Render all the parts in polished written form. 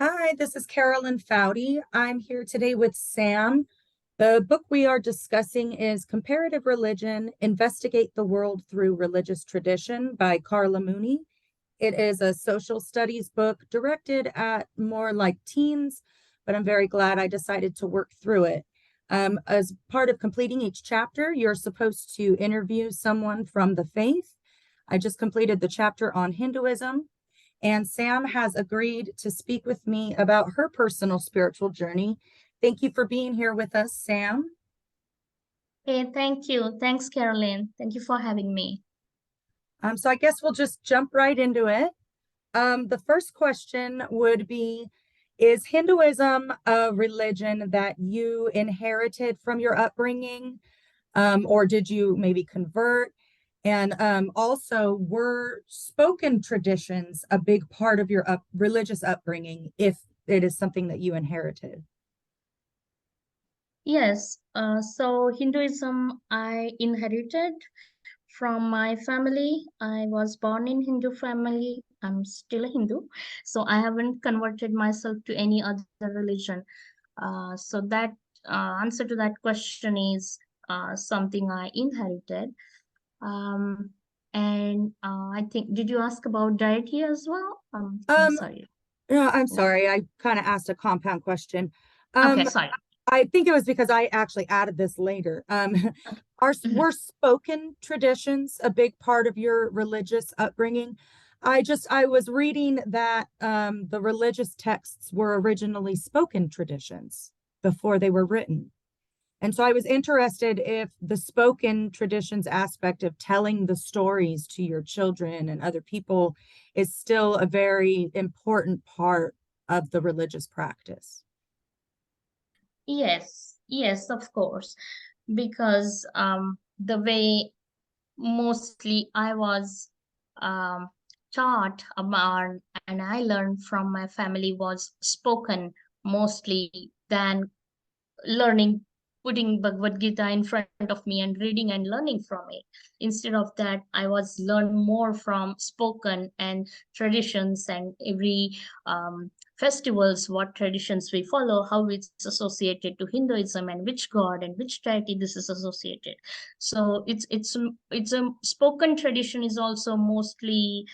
Hi, this is Carolyn Foudy. I'm here today with Sam. The book we are discussing is Comparative Religion, Investigate the World Through Religious Tradition by Carla Mooney. It is a social studies book directed at more like teens, but I'm very glad I decided to work through it. As part of completing each chapter, you're supposed to interview someone from the faith. I just completed the chapter on Hinduism. And Sam has agreed to speak with me about her personal spiritual journey. Thank you for being here with us, Sam. Hey, thank you. Thanks, Caroline. Thank you for having me. So I guess we'll just jump right into it. The first question would be, is Hinduism a religion that you inherited from your upbringing, or did you maybe convert? And also, were spoken traditions a big part of your religious upbringing, if it is something that you inherited? Yes, so Hinduism I inherited from my family. I was born in Hindu family. I'm still a Hindu, so I haven't converted myself to any other religion. So that answer to that question is something I inherited. Um, and I think, did you ask about deity as well? I'm Um, sorry. No, I'm sorry. I kind of asked a compound question. Okay, Um, sorry. I think it was because I actually added this later. Were spoken traditions a big part of your religious upbringing? I was reading that the religious texts were originally spoken traditions before they were written. And so I was interested if the spoken traditions aspect of telling the stories to your children and other people is still a very important part of the religious practice. Yes, of course. Because the way mostly I was um, taught about and I learned from my family was spoken mostly than learning, putting Bhagavad Gita in front of me and reading and learning from it. Instead of that, I was learn more from spoken and traditions and every festivals, what traditions we follow, how it's associated to Hinduism and which god and which deity this is associated. So it's a spoken tradition is also mostly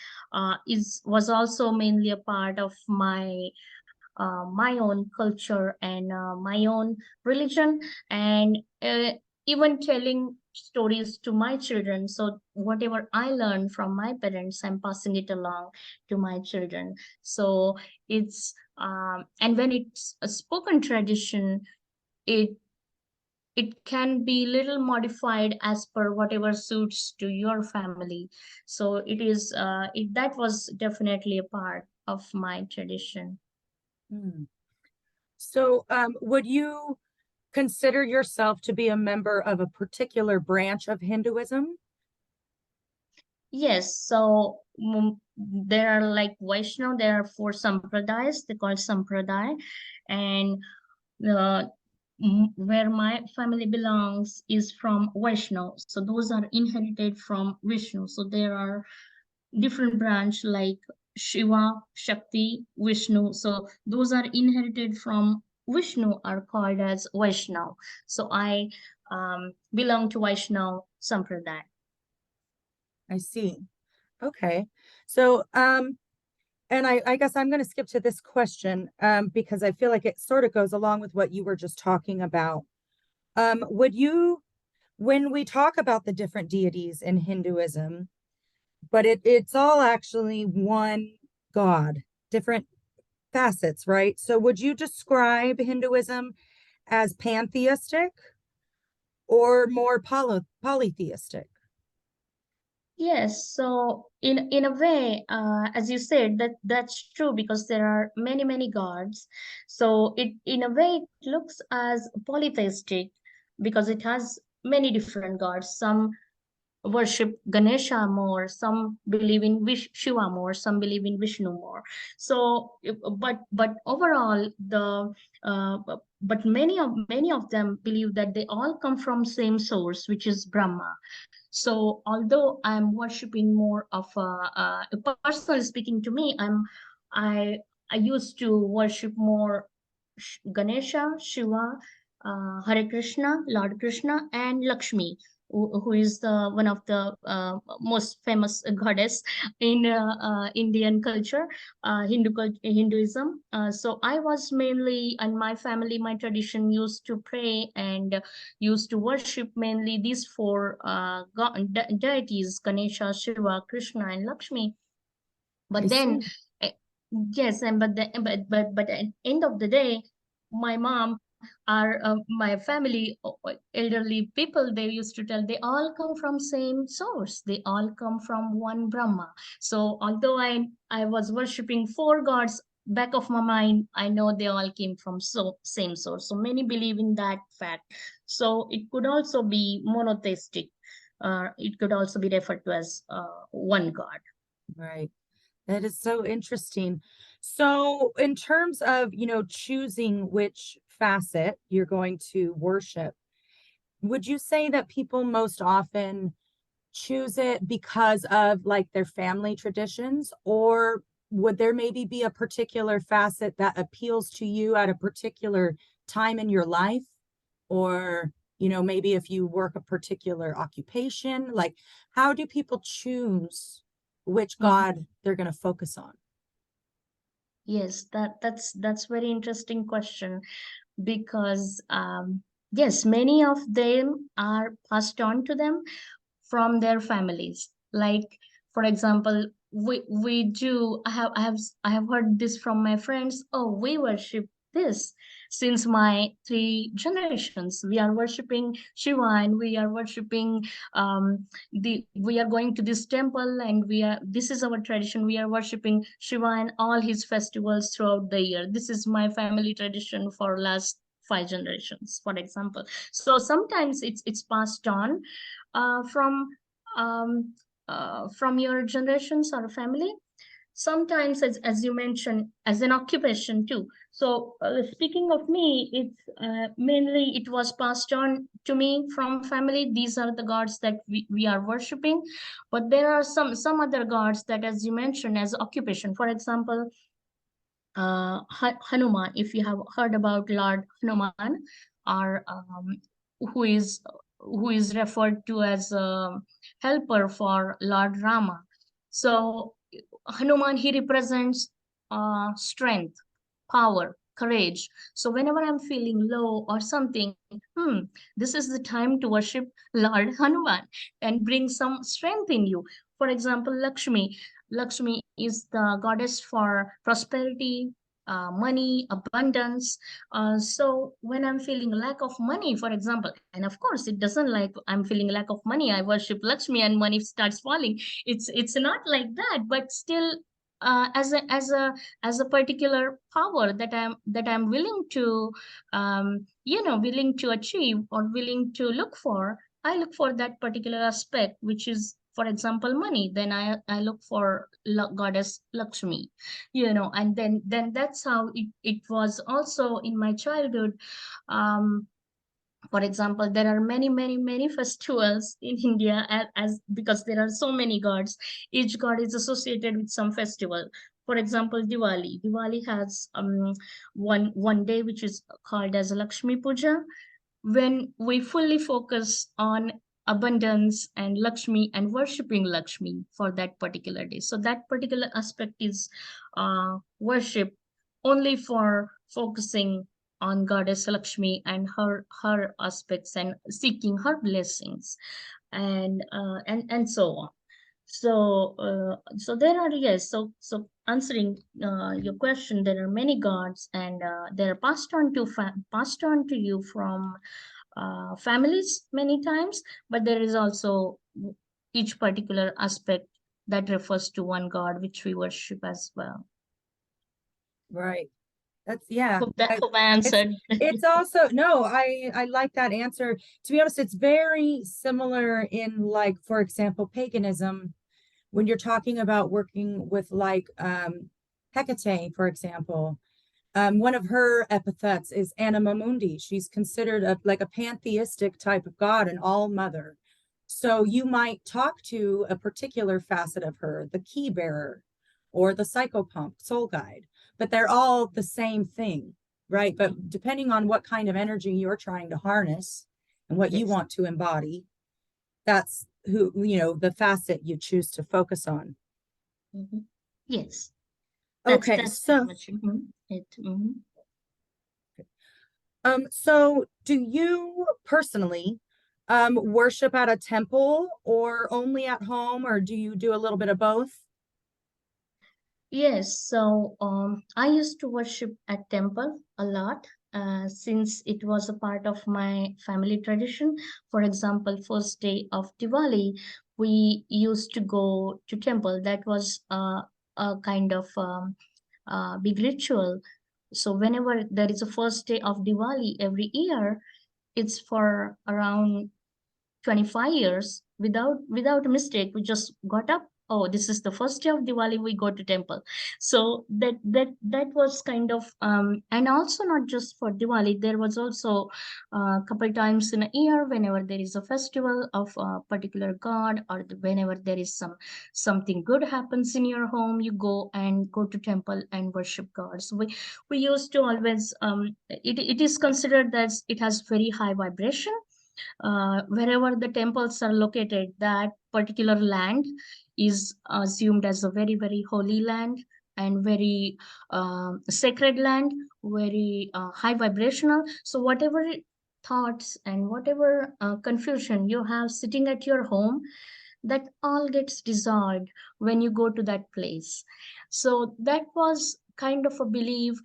is was also mainly a part of my own culture and my own religion, and even telling stories to my children. So whatever I learned from my parents, I'm passing it along to my children. So it's and when it's a spoken tradition, it it can be little modified as per whatever suits to your family. So that was definitely a part of my tradition. Hmm. So, would you consider yourself to be a member of a particular branch of Hinduism? Yes, so there are like Vaishnav, there are four sampradayas, they call sampradaya, and uh, where my family belongs is from Vaishnav. So those are inherited from Vishnu. So there are different branch like Shiva, Shakti, Vishnu. So those are inherited from Vishnu are called as Vaishnav. So I belong to Vaishnav sampradaya. I see. Okay. So, and I guess I'm going to skip to this question because I feel like it sort of goes along with what you were just talking about. Would you, when we talk about the different deities in Hinduism, but it's all actually one God, different facets, right? So would you describe Hinduism as pantheistic or more polytheistic? Yes, so in a way, as you said, that's true because there are many gods. So it in a way it looks as polytheistic because it has many different gods. Some worship Ganesha more, some believe in Shiva more, some believe in Vishnu more. So, but overall, but many of them believe that they all come from same source, which is Brahma. So although I'm worshiping more of personally speaking to me, I I used to worship more Ganesha, Shiva, Hare Krishna, Lord Krishna, and Lakshmi, who is the one of the most famous goddess in Indian culture, Hinduism. So I was mainly, and my family, my tradition used to pray and used to worship mainly these four deities: Ganesha, Shiva, Krishna, and Lakshmi. I But then, see. eh, yes, and but at end of the day, my mom, our my family, elderly people, they used to tell they all come from same source. They all come from one Brahma. So although I was worshiping four gods, back of my mind, I know they all came from same source. So many believe in that fact. So it could also be monotheistic. It could also be referred to as one God. Right. That is so interesting. So, in terms of, choosing which facet you're going to worship, would you say that people most often choose it because of like their family traditions, or would there maybe be a particular facet that appeals to you at a particular time in your life? Or, maybe if you work a particular occupation, like how do people choose which Mhm. God they're going to focus on? Yes, that's very interesting question, because yes, many of them are passed on to them from their families. Like, for example, we do, I have heard this from my friends. Oh, we worship this since my three generations. We are worshiping Shiva, and we are worshiping the we are going to this temple, and we are this is our tradition. We are worshiping Shiva and all his festivals throughout the year. This is my family tradition for last five generations, for example. So sometimes it's passed on from um, from your generations or family. Sometimes, as you mentioned, as an occupation too. So speaking of me, it's mainly it was passed on to me from family. These are the gods that we are worshiping. But there are some other gods that, as you mentioned, as occupation. For example, Hanuman, if you have heard about Lord Hanuman, or who is who is referred to as a helper for Lord Rama. So Hanuman, he represents strength, power, courage. So whenever I'm feeling low or something, hmm, this is the time to worship Lord Hanuman and bring some strength in you. For example, Lakshmi. Lakshmi is the goddess for prosperity, money, abundance. So when I'm feeling lack of money, for example, and of course it doesn't like I'm feeling lack of money, I worship Lakshmi and money starts falling. It's not like that, but still, as a particular power that I'm willing to willing to achieve or willing to look for. I look for that particular aspect, which is, for example, money. Then I look for goddess Lakshmi, and then that's how it was also in my childhood. um for example, there are many festivals in India, as because there are so many gods. Each god is associated with some festival. For example, Diwali has one day which is called as Lakshmi Puja, when we fully focus on abundance and Lakshmi and worshipping Lakshmi for that particular day. So that particular aspect is worship only for focusing on Goddess Lakshmi and her aspects and seeking her blessings, and so on. So there are, yes, so answering your question, there are many gods, and they're passed on to you from families many times, but there is also each particular aspect that refers to one god which we worship as well. Right. That's yeah. Hope I It's answered. it's also no, I like that answer. To be honest, it's very similar in, like, for example, paganism, when you're talking about working with like Hecate, for example. One of her epithets is Anima Mundi. She's considered like a pantheistic type of god, an all mother. So you might talk to a particular facet of her, the key bearer, or the psychopump, soul guide, but they're all the same thing, right? But depending on what kind of energy you're trying to harness and what you Yes. want to embody, that's who, the facet you choose to focus on. Hmm. Yes. Okay, That's pretty so much it. so do you personally worship at a temple or only at home, or do you do a little bit of both? Yes, so I used to worship at temple a lot since it was a part of my family tradition. For example, first day of Diwali, we used to go to temple. That was a kind of big ritual. So whenever there is a first day of Diwali every year, it's for around 25 years without a mistake. We just got up, oh, this is the first day of Diwali, we go to temple. So that was kind of and also not just for Diwali, there was also a couple times in a year whenever there is a festival of a particular god, or whenever there is something good happens in your home, you go to temple and worship god. So we used to always it is considered that it has very high vibration. Wherever the temples are located, that particular land is assumed as a very, very holy land and very sacred land, very high vibrational. So, whatever thoughts and whatever confusion you have sitting at your home, that all gets dissolved when you go to that place. So, that was kind of a belief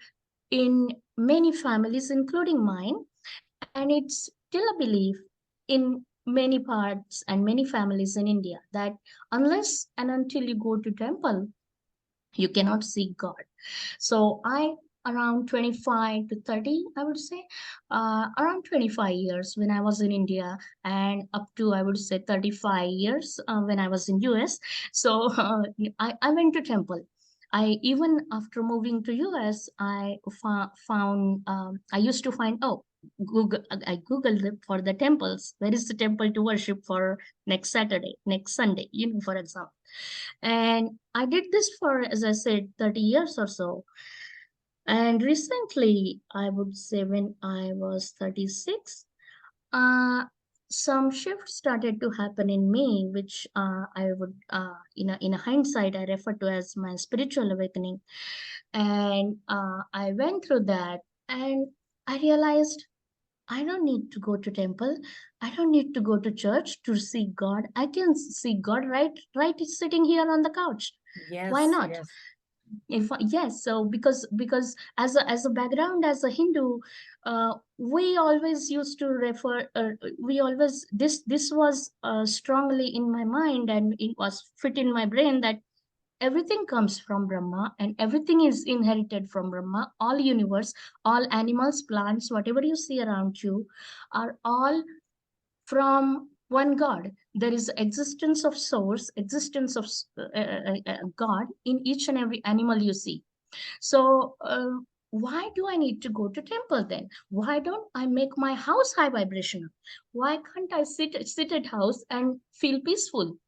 in many families, including mine, and it's still a belief in many parts and many families in India that unless and until you go to temple, you cannot see God. So I around 25 to 30, I would say, around 25 years when I was in India, and up to I would say 35 years when I was in US. So I went to temple. I even after moving to US, I found I used to find, oh, Google, I googled it for the temples. Where is the temple to worship for next Saturday, next Sunday, for example. And I did this for, as I said, 30 years or so. And recently, I would say when I was 36, uh, some shifts started to happen in me, which I would, in a hindsight, I refer to as my spiritual awakening. And I went through that, and I realized I don't need to go to temple. I don't need to go to church to see God. I can see God right sitting here on the couch. Why Yes, not? yes. Yes, so because as a background as a Hindu, we always used to refer. We always this was strongly in my mind, and it was fit in my brain that everything comes from Brahma and everything is inherited from Brahma. All universe, all animals, plants, whatever you see around you, are all from one God. There is existence of source, existence of God in each and every animal you see. So why do I need to go to temple then? Why don't I make my house high vibrational? Why can't I sit at house and feel peaceful?